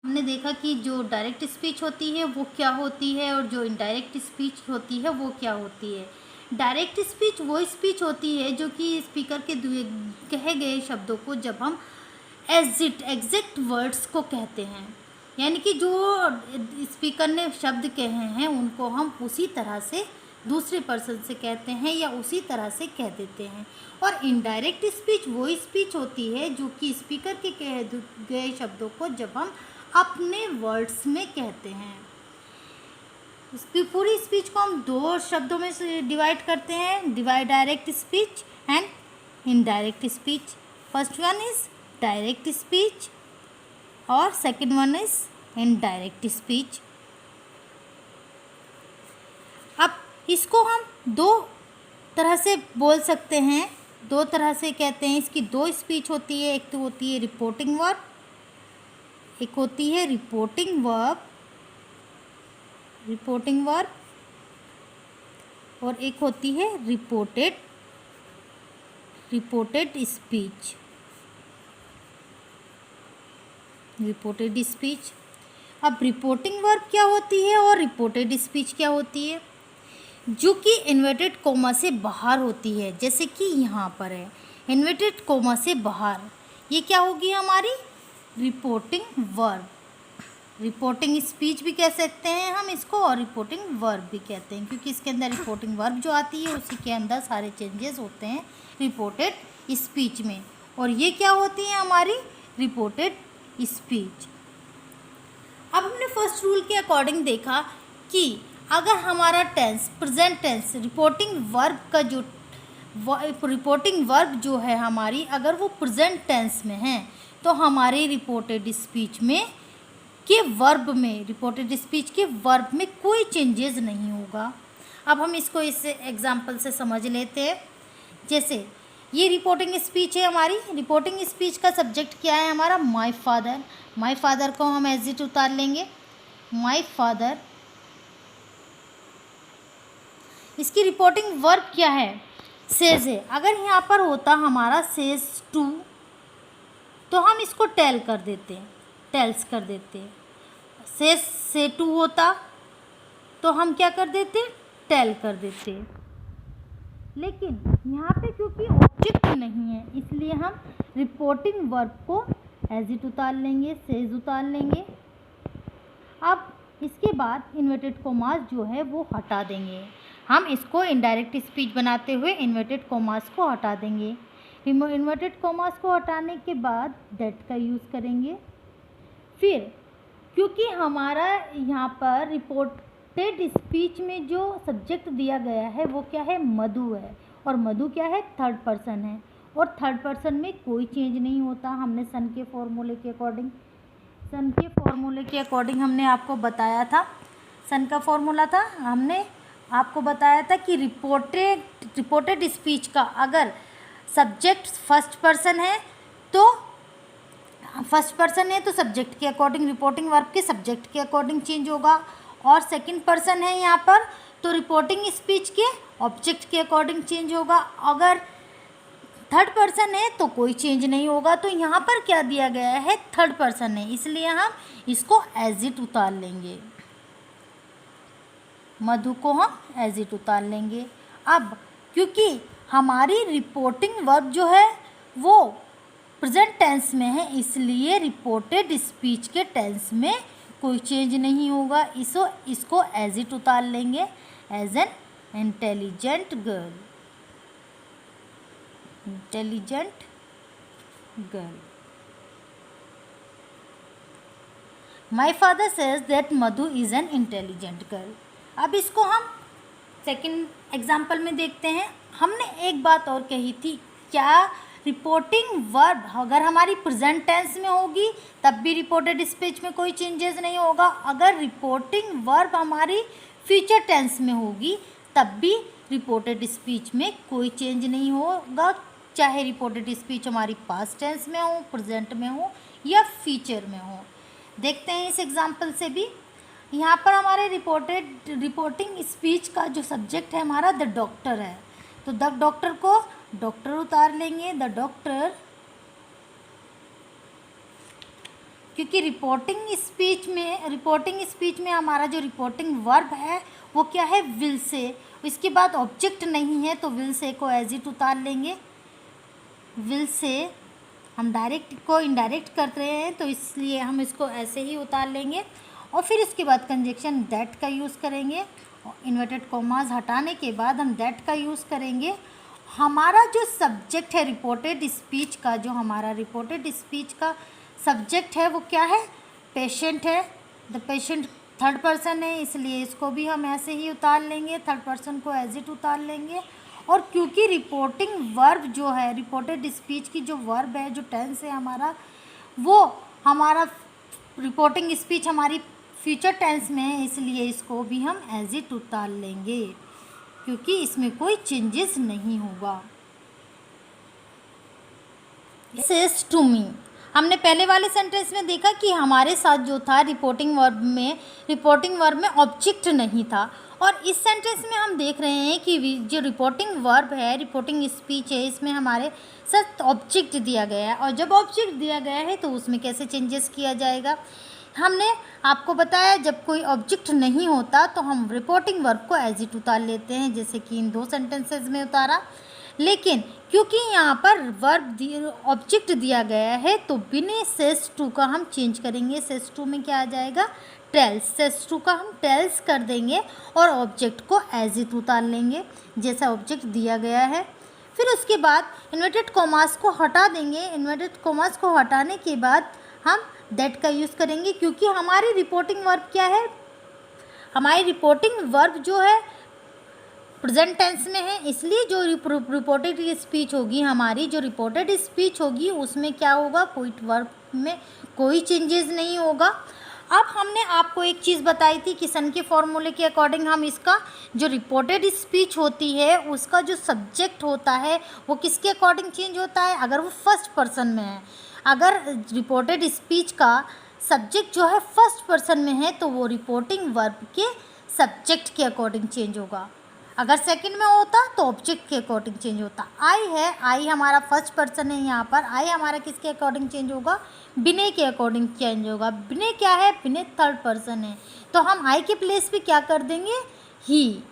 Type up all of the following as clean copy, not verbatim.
हमने देखा कि जो डायरेक्ट स्पीच होती है वो क्या होती है और जो इनडायरेक्ट स्पीच होती है वो क्या होती है। डायरेक्ट स्पीच वो स्पीच होती है जो कि स्पीकर के कहे गए शब्दों को जब हम एग्जैक्ट वर्ड्स को कहते हैं, यानी कि जो स्पीकर ने शब्द कहे हैं उनको हम उसी तरह से दूसरे पर्सन से कहते हैं या उसी तरह से कह देते हैं। और इनडायरेक्ट स्पीच वो स्पीच होती है जो कि स्पीकर के कहे गए शब्दों को जब हम अपने वर्ड्स में कहते हैं। इसकी पूरी स्पीच को हम दो शब्दों में से डिवाइड करते हैं, direct speech and indirect speech. First one is direct speech और second one is indirect speech. अब इसको हम दो तरह से बोल सकते हैं, दो तरह से कहते हैं। इसकी दो स्पीच होती है, एक तो होती है रिपोर्टिंग वर्ब, एक होती है रिपोर्टिंग वर्ब और एक होती है रिपोर्टेड स्पीच। अब रिपोर्टिंग वर्ब क्या होती है और रिपोर्टेड स्पीच क्या होती है? जो कि इन्वर्टेड कोमा से बाहर होती है, जैसे कि यहाँ पर है इन्वर्टेड कोमा से बाहर, ये क्या होगी हमारी रिपोर्टिंग वर्ब। रिपोर्टिंग स्पीच भी कह सकते हैं हम इसको और रिपोर्टिंग वर्ब भी कहते हैं, क्योंकि इसके अंदर रिपोर्टिंग वर्ब जो आती है उसी के अंदर सारे चेंजेस होते हैं रिपोर्टेड स्पीच में। और ये क्या होती है हमारी रिपोर्टेड स्पीच। अब हमने फर्स्ट रूल के अकॉर्डिंग देखा कि अगर हमारा tense present tense reporting verb जो है हमारी, अगर वो प्रेजेंट टेंस में है तो हमारी रिपोर्टेड स्पीच में रिपोर्टेड स्पीच के वर्ब में कोई चेंजेस नहीं होगा। अब हम इसको इस एग्जांपल से समझ लेते हैं। जैसे ये रिपोर्टिंग स्पीच है हमारी, रिपोर्टिंग स्पीच का सब्जेक्ट क्या है हमारा माय फादर। माय फादर को हम एज इट उतार लेंगे माय फादर। इसकी रिपोर्टिंग वर्ब क्या है सेज है। अगर यहाँ पर होता हमारा सेज टू तो हम इसको टेल्स कर देते। से टू होता तो हम क्या कर देते टेल कर देते। लेकिन यहाँ पे क्योंकि ऑब्जेक्ट नहीं है इसलिए हम रिपोर्टिंग वर्ब को एज इट उतार लेंगे, सेज उतार लेंगे। अब इसके बाद इन्वर्टेड कोमास जो है वो हटा देंगे। हम इसको इनडायरेक्ट स्पीच बनाते हुए इन्वर्टेड कोमास को हटा देंगे। इन्वर्टेड कोमास को हटाने के बाद दैट का यूज़ करेंगे। फिर क्योंकि हमारा यहाँ पर रिपोर्टेड स्पीच में जो सब्जेक्ट दिया गया है वो क्या है मधु है, और मधु क्या है थर्ड पर्सन है, और थर्ड पर्सन में कोई चेंज नहीं होता। हमने सन के फॉर्मूले के अकॉर्डिंग हमने आपको बताया था, सन का फॉर्मूला था, हमने आपको बताया था कि रिपोर्टेड स्पीच का अगर सब्जेक्ट फर्स्ट पर्सन है तो सब्जेक्ट के अकॉर्डिंग रिपोर्टिंग वर्ब के सब्जेक्ट के अकॉर्डिंग चेंज होगा, और सेकंड पर्सन है यहाँ पर तो रिपोर्टिंग स्पीच के ऑब्जेक्ट के अकॉर्डिंग चेंज होगा। अगर थर्ड पर्सन है तो कोई चेंज नहीं होगा। तो यहाँ पर क्या दिया गया है थर्ड पर्सन है, इसलिए हम इसको एज इट उतार लेंगे, मधु को हम एज इट उतार लेंगे। अब क्योंकि हमारी रिपोर्टिंग वर्ब जो है वो प्रेजेंट टेंस में है इसलिए रिपोर्टेड स्पीच के टेंस में कोई चेंज नहीं होगा। इसको एज इट उतार लेंगे as an intelligent girl. My father says that Madhu is an intelligent girl. अब इसको हम सेकंड एग्जाम्पल में देखते हैं। हमने एक बात और कही थी, क्या रिपोर्टिंग वर्ब अगर हमारी प्रेजेंट टेंस में होगी तब भी रिपोर्टेड स्पीच में कोई चेंजेस नहीं होगा। अगर रिपोर्टिंग वर्ब हमारी फ्यूचर टेंस में होगी तब भी रिपोर्टेड स्पीच में कोई चेंज नहीं होगा, चाहे रिपोर्टेड स्पीच हमारी पास्ट टेंस में हो, प्रेजेंट में हो या फ्यूचर में हो। देखते हैं इस एग्जाम्पल से भी। यहाँ पर हमारे रिपोर्टिंग स्पीच का जो सब्जेक्ट है हमारा द डॉक्टर है, तो द डॉक्टर को डॉक्टर उतार लेंगे, द डॉक्टर क्योंकि रिपोर्टिंग स्पीच में हमारा जो रिपोर्टिंग वर्ब है वो क्या है, विल से। इसके बाद ऑब्जेक्ट नहीं है तो विल से को एज इट उतार लेंगे। विल से हम डायरेक्ट को इनडायरेक्ट कर रहे हैं तो इसलिए हम इसको ऐसे ही उतार लेंगे। और फिर उसके बाद कंजक्शन दैट का यूज़ करेंगे। इन्वर्टेड कॉमास हटाने के बाद हम दैट का यूज़ करेंगे। हमारा जो सब्जेक्ट है रिपोर्टेड स्पीच का, जो हमारा रिपोर्टेड स्पीच का सब्जेक्ट है वो क्या है, पेशेंट है। द पेशेंट थर्ड पर्सन है, इसलिए इसको भी हम ऐसे ही उतार लेंगे, थर्ड पर्सन को एज इट उतार लेंगे। और क्योंकि रिपोर्टिंग वर्ब जो है, रिपोर्टेड स्पीच की जो वर्ब है, जो टेंस है हमारा, वो हमारा रिपोर्टिंग स्पीच हमारी फ्यूचर टेंस में है, इसलिए इसको भी हम एज इट उतार लेंगे क्योंकि इसमें कोई चेंजेस नहीं होगा। सेज टू मी, हमने पहले वाले सेंटेंस में देखा कि हमारे साथ जो था रिपोर्टिंग वर्ब में ऑब्जेक्ट नहीं था। और इस सेंटेंस में हम देख रहे हैं कि जो रिपोर्टिंग वर्ब है, रिपोर्टिंग स्पीच है, इसमें हमारे साथ ऑब्जेक्ट दिया गया है। और जब ऑब्जेक्ट दिया गया है तो उसमें कैसे चेंजेस किया जाएगा, हमने आपको बताया जब कोई ऑब्जेक्ट नहीं होता तो हम रिपोर्टिंग वर्ब को एज इट उतार लेते हैं, जैसे कि इन 2 सेंटेंसेस में उतारा। लेकिन क्योंकि यहाँ पर वर्ब ऑब्जेक्ट दिया गया है तो बिना सेज टू का हम चेंज करेंगे। सेज टू में क्या आ जाएगा, टेल्स। सेज टू का हम टेल्स कर देंगे और ऑब्जेक्ट को एज इट उतार लेंगे जैसा ऑब्जेक्ट दिया गया है। फिर उसके बाद इन्वर्टेड कॉमास को हटा देंगे। इन्वर्टेड कॉमास को हटाने के बाद हम दैट का यूज़ करेंगे क्योंकि हमारी रिपोर्टिंग वर्ब क्या है, हमारी रिपोर्टिंग वर्ब जो है प्रेजेंट टेंस में है, इसलिए जो रिपोर्टेड स्पीच होगी, हमारी जो रिपोर्टेड स्पीच होगी उसमें क्या होगा, कोई वर्ब में कोई चेंजेस नहीं होगा। अब हमने आपको एक चीज़ बताई थी कि सन के फॉर्मूले के अकॉर्डिंग हम इसका जो रिपोर्टेड स्पीच होती है उसका जो सब्जेक्ट होता है वो किसके अकॉर्डिंग चेंज होता है, अगर वो फर्स्ट पर्सन में है। अगर रिपोर्टेड स्पीच का सब्जेक्ट जो है फर्स्ट पर्सन में है तो वो रिपोर्टिंग वर्ब के सब्जेक्ट के अकॉर्डिंग चेंज होगा। अगर सेकंड में होता तो ऑब्जेक्ट के अकॉर्डिंग चेंज होता। आई है, आई हमारा फर्स्ट पर्सन है, यहाँ पर आई हमारा किसके अकॉर्डिंग चेंज होगा, बिने के अकॉर्डिंग चेंज होगा। बिने क्या है, बिने थर्ड पर्सन है, तो हम आई के प्लेस पे क्या कर देंगे, ही,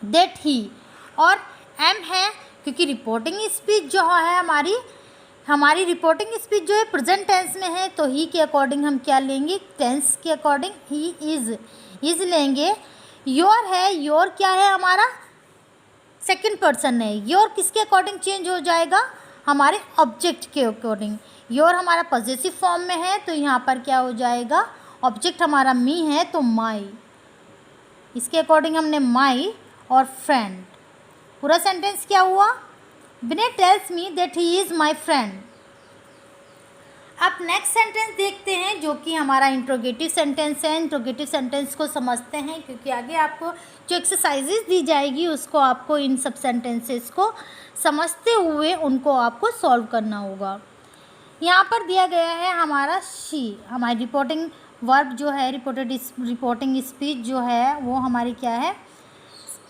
दैट ही। और एम है क्योंकि रिपोर्टिंग स्पीच जो है हमारी रिपोर्टिंग स्पीच जो है प्रेजेंट टेंस में है तो ही के अकॉर्डिंग हम क्या लेंगे, टेंस के अकॉर्डिंग ही इज लेंगे। योर है, योर क्या है हमारा सेकंड पर्सन है, योर किसके अकॉर्डिंग चेंज हो जाएगा, हमारे ऑब्जेक्ट के अकॉर्डिंग। योर हमारा पॉजेसिव फॉर्म में है तो यहाँ पर क्या हो जाएगा, ऑब्जेक्ट हमारा मी है तो माई, इसके अकॉर्डिंग हमने माई और फ्रेंड। पूरा सेंटेंस क्या हुआ, Vinay tells me that he is my friend. अब नेक्स्ट सेंटेंस देखते हैं जो कि हमारा इंट्रोगेटिव सेंटेंस है। इंट्रोगेटिव सेंटेंस को समझते हैं क्योंकि आगे आपको जो एक्सरसाइजेज दी जाएगी उसको आपको इन सब सेंटेंसेस को समझते हुए उनको आपको सॉल्व करना होगा। यहाँ पर दिया गया है हमारा शी, हमारी रिपोर्टिंग वर्ब जो है, रिपोर्टिंग स्पीच जो है वो हमारी क्या है,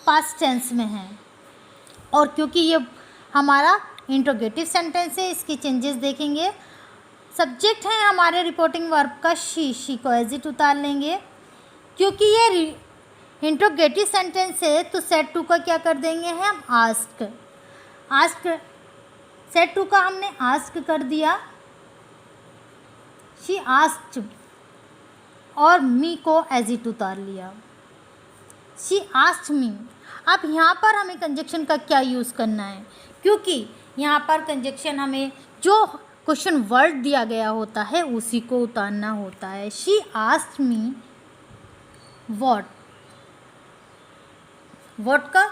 पास्ट टेंस में है। और क्योंकि ये हमारा इंट्रोगेटिव सेंटेंस है इसके चेंजेस देखेंगे। सब्जेक्ट है हमारे रिपोर्टिंग वर्ब का शी को एज इट उतार लेंगे। क्योंकि ये इंट्रोगेटिव सेंटेंस है तो सेट टू का क्या कर देंगे हम, आस्क सेट टू का हमने आस्क कर दिया, शी आस्क्ड, और मी को एज इट उतार लिया, शी आस्क्ड मी। अब यहाँ पर हमें कंजक्शन का क्या यूज़ करना है, क्योंकि यहाँ पर कंजक्शन हमें जो क्वेश्चन वर्ड दिया गया होता है उसी को उतारना होता है। She asked me what, what का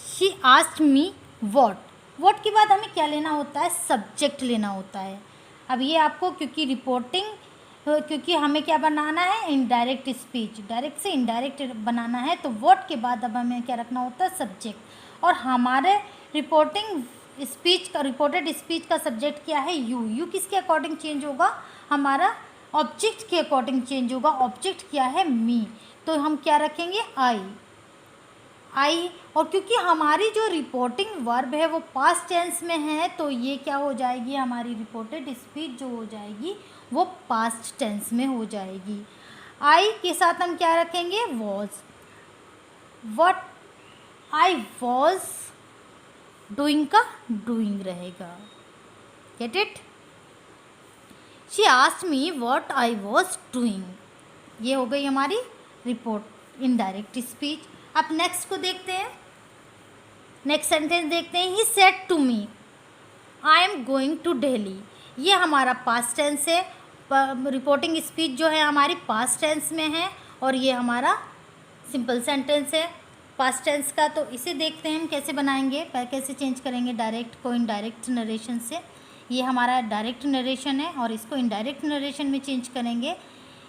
शी आस्क्ड मी व्हाट के बाद हमें क्या लेना होता है, सब्जेक्ट लेना होता है। अब ये आपको क्योंकि हमें क्या बनाना है, इनडायरेक्ट स्पीच, डायरेक्ट से इनडायरेक्ट बनाना है तो व्हाट के बाद अब हमें क्या रखना होता है, सब्जेक्ट। और हमारे रिपोर्टेड स्पीच का सब्जेक्ट क्या है, यू किसके अकॉर्डिंग चेंज होगा, हमारा ऑब्जेक्ट के अकॉर्डिंग चेंज होगा। ऑब्जेक्ट क्या है, मी, तो हम क्या रखेंगे, आई, और क्योंकि हमारी जो रिपोर्टिंग वर्ब है वो पास्ट टेंस में है तो ये क्या हो जाएगी, हमारी रिपोर्टेड स्पीच जो हो जाएगी वो पास्ट टेंस में हो जाएगी। आई के साथ हम क्या रखेंगे, was. What I was doing का डूइंग रहेगा। Get it. She asked me what I was doing. ये हो गई हमारी रिपोर्ट इनडायरेक्ट स्पीच। अब नेक्स्ट को देखते हैं, नेक्स्ट सेंटेंस देखते हैं। He said to me I am going to Delhi. ये हमारा पास्ट टेंस है, रिपोर्टिंग स्पीच जो है हमारी पास्ट टेंस में है और ये हमारा सिंपल सेंटेंस है पास्ट टेंस का। तो इसे देखते हैं हम कैसे बनाएंगे, कैसे चेंज करेंगे डायरेक्ट को इनडायरेक्ट नरेशन से। ये हमारा डायरेक्ट नरेशन है और इसको इनडायरेक्ट नरेशन में चेंज करेंगे।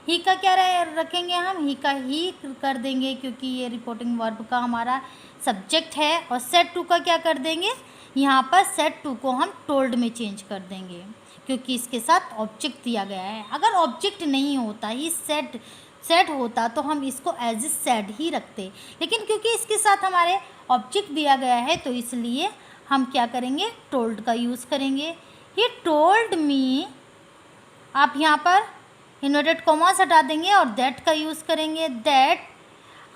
ही का क्या रखेंगे हम, ही का ही कर देंगे क्योंकि ये रिपोर्टिंग वर्ब का हमारा सब्जेक्ट है। और सेड टू का क्या कर देंगे, यहाँ पर सेड टू को हम टोल्ड में चेंज कर देंगे क्योंकि इसके साथ ऑब्जेक्ट दिया गया है। अगर ऑब्जेक्ट नहीं होता, ही सेड होता तो हम इसको एज ए सेड ही रखते, लेकिन क्योंकि इसके साथ हमारे ऑब्जेक्ट दिया गया है तो इसलिए हम क्या करेंगे, टोल्ड का यूज़ करेंगे। ही टोल्ड मी, आप यहाँ पर इन्वर्टेड कॉमास हटा देंगे और दैट का यूज़ करेंगे। दैट,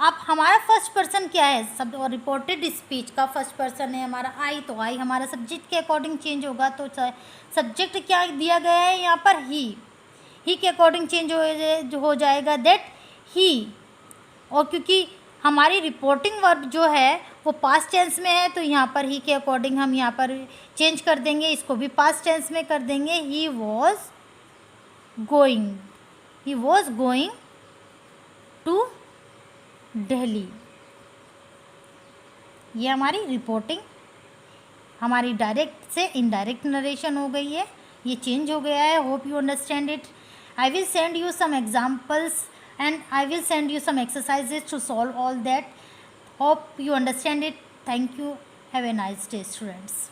अब हमारा फर्स्ट पर्सन क्या है, सब और रिपोर्टेड स्पीच का फर्स्ट पर्सन है हमारा आई, तो आई हमारा सब्जेक्ट के अकॉर्डिंग चेंज होगा। तो सब्जेक्ट क्या दिया गया है यहाँ पर, ही के अकॉर्डिंग चेंज हो जाएगा दैट ही। और क्योंकि हमारी रिपोर्टिंग वर्ब जो है वो पास्ट टेंस में है तो यहाँ पर ही के अकॉर्डिंग हम यहाँ पर चेंज कर देंगे, इसको भी पास्ट टेंस में कर देंगे। He was going to Delhi. ये हमारी रिपोर्टिंग हमारी डायरेक्ट से इनडायरेक्ट नरेशन हो गई है, ये चेंज हो गया है। Hope you understand it. I will send you some examples and I will send you some exercises to solve all that. Hope you understand it. Thank you. Have a nice day, students.